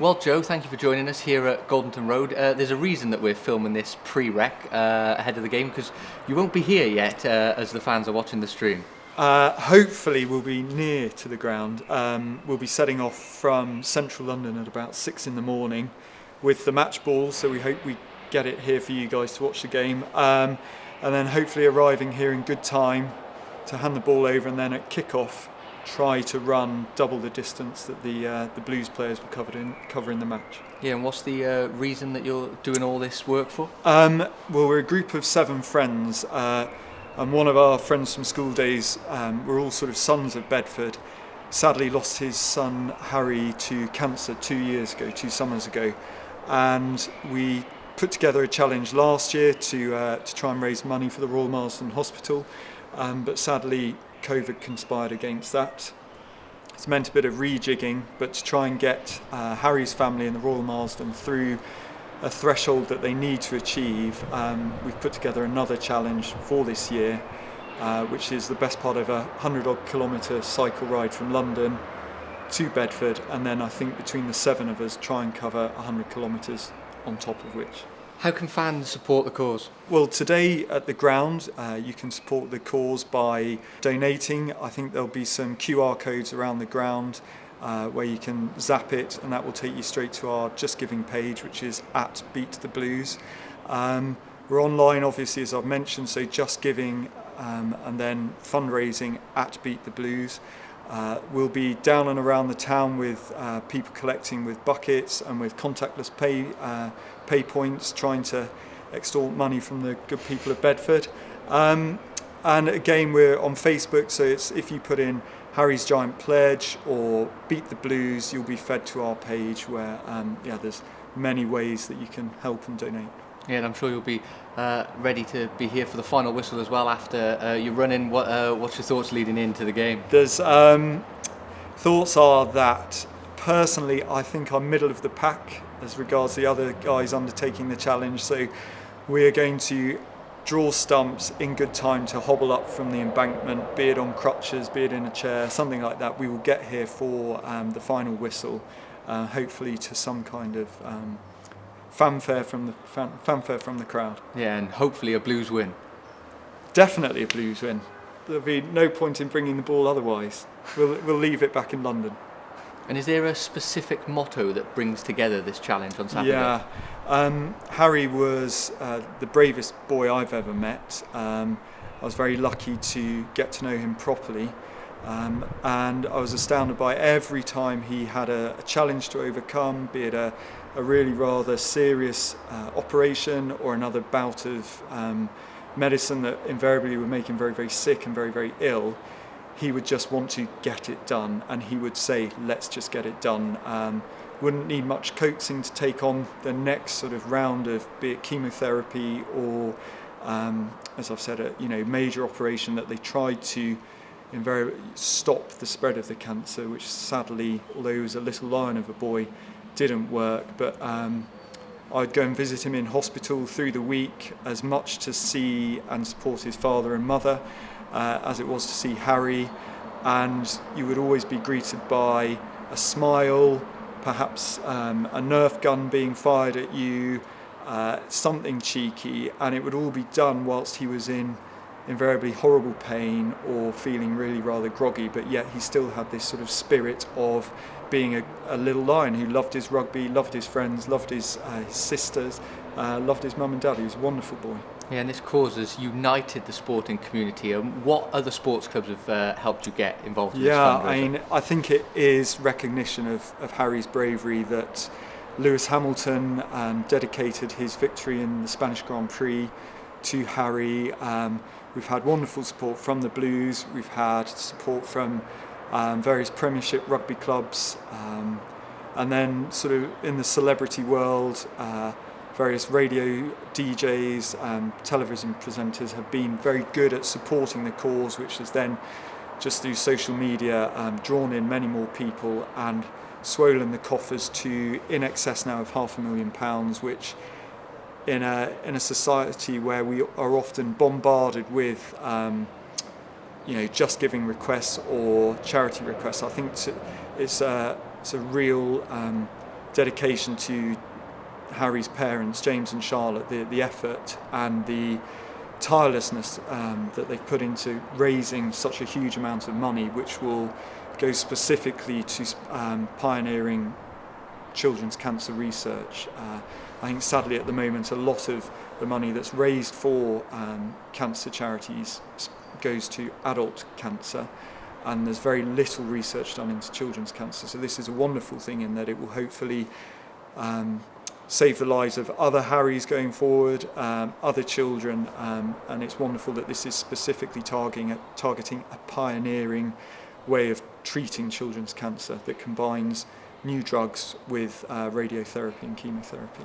Well, Joe, thank you for joining us here at Goldenton Road. There's a reason that we're filming this pre-rec ahead of the game, because you won't be here yet as the fans are watching the stream. Hopefully we'll be near to the ground. We'll be setting off from central London at about 6 in the morning with the match ball, so we hope we get it here for you guys to watch the game. And then hopefully arriving here in good time to hand the ball over, and then at kick-off try to run double the distance that the Blues players were cover in the match. Yeah, and what's the reason that you're doing all this work for? Well, we're a group of 7 friends, and one of our friends from school days, we're all sort of sons of Bedford, sadly lost his son Harry to cancer 2 summers ago, and we put together a challenge last year to try and raise money for the Royal Marsden Hospital, but sadly COVID conspired against that. It's meant a bit of rejigging, but to try and get Harry's family and the Royal Marsden through a threshold that they need to achieve, we've put together another challenge for this year, which is the best part of a 100-odd kilometre cycle ride from London to Bedford, and then I think between the 7 of us try and cover 100 kilometres on top of which. How can fans support the cause? Well, today at the ground, you can support the cause by donating. I think there'll be some QR codes around the ground where you can zap it, and that will take you straight to our Just Giving page, which is @BeatTheBlues. We're online, obviously, as I've mentioned, so Just Giving and then fundraising @BeatTheBlues. We'll be down and around the town with people collecting with buckets and with contactless pay points, trying to extort money from the good people of Bedford. And again, we're on Facebook, so it's if you put in Harry's Giant Pledge or Beat the Blues, you'll be fed to our page where there's many ways that you can help and donate. Yeah, and I'm sure you'll be ready to be here for the final whistle as well after you run in. What's your thoughts leading into the game? There's thoughts are that personally I think I'm middle of the pack as regards the other guys undertaking the challenge, so we are going to draw stumps in good time to hobble up from the embankment, be it on crutches, be it in a chair, something like that. We will get here for the final whistle, hopefully to some kind of fanfare from the crowd. Yeah, and hopefully a Blues win. Definitely a Blues win. There'll be no point in bringing the ball otherwise. We'll leave it back in London. And is there a specific motto that brings together this challenge on Saturday? Yeah, Harry was the bravest boy I've ever met. I was very lucky to get to know him properly, and I was astounded by every time he had a challenge to overcome, be it a really rather serious operation or another bout of medicine that invariably would make him very, very sick and very, very ill. He would just want to get it done, and he would say, let's just get it done. Wouldn't need much coaxing to take on the next sort of round of, be it chemotherapy or, as I've said, a major operation that they tried to invariably stop the spread of the cancer, which sadly, although he was a little lion of a boy, didn't work. But I'd go and visit him in hospital through the week, as much to see and support his father and mother as it was to see Harry, and you would always be greeted by a smile, perhaps a Nerf gun being fired at you, something cheeky, and it would all be done whilst he was in invariably horrible pain or feeling really rather groggy, but yet he still had this sort of spirit of being a little lion who loved his rugby, loved his friends, loved his sisters, loved his mum and dad. He was a wonderful boy. Yeah, and this cause has united the sporting community. What other sports clubs have helped you get involved in this fundraiser? I think it is recognition of Harry's bravery that Lewis Hamilton dedicated his victory in the Spanish Grand Prix to Harry. We've had wonderful support from the Blues. We've had support from various Premiership rugby clubs, and then sort of in the celebrity world, various radio DJs, television presenters have been very good at supporting the cause, which has then, just through social media, drawn in many more people and swollen the coffers to in excess now of £500,000, which in a society where we are often bombarded with Just Giving requests or charity requests, I think it's a real dedication to Harry's parents, James and Charlotte, the effort and the tirelessness that they've put into raising such a huge amount of money, which will go specifically to pioneering children's cancer research. I think sadly at the moment a lot of the money that's raised for cancer charities goes to adult cancer, and there's very little research done into children's cancer. So this is a wonderful thing in that it will hopefully save the lives of other Harrys going forward, other children, and it's wonderful that this is specifically targeting a pioneering way of treating children's cancer that combines new drugs with radiotherapy and chemotherapy.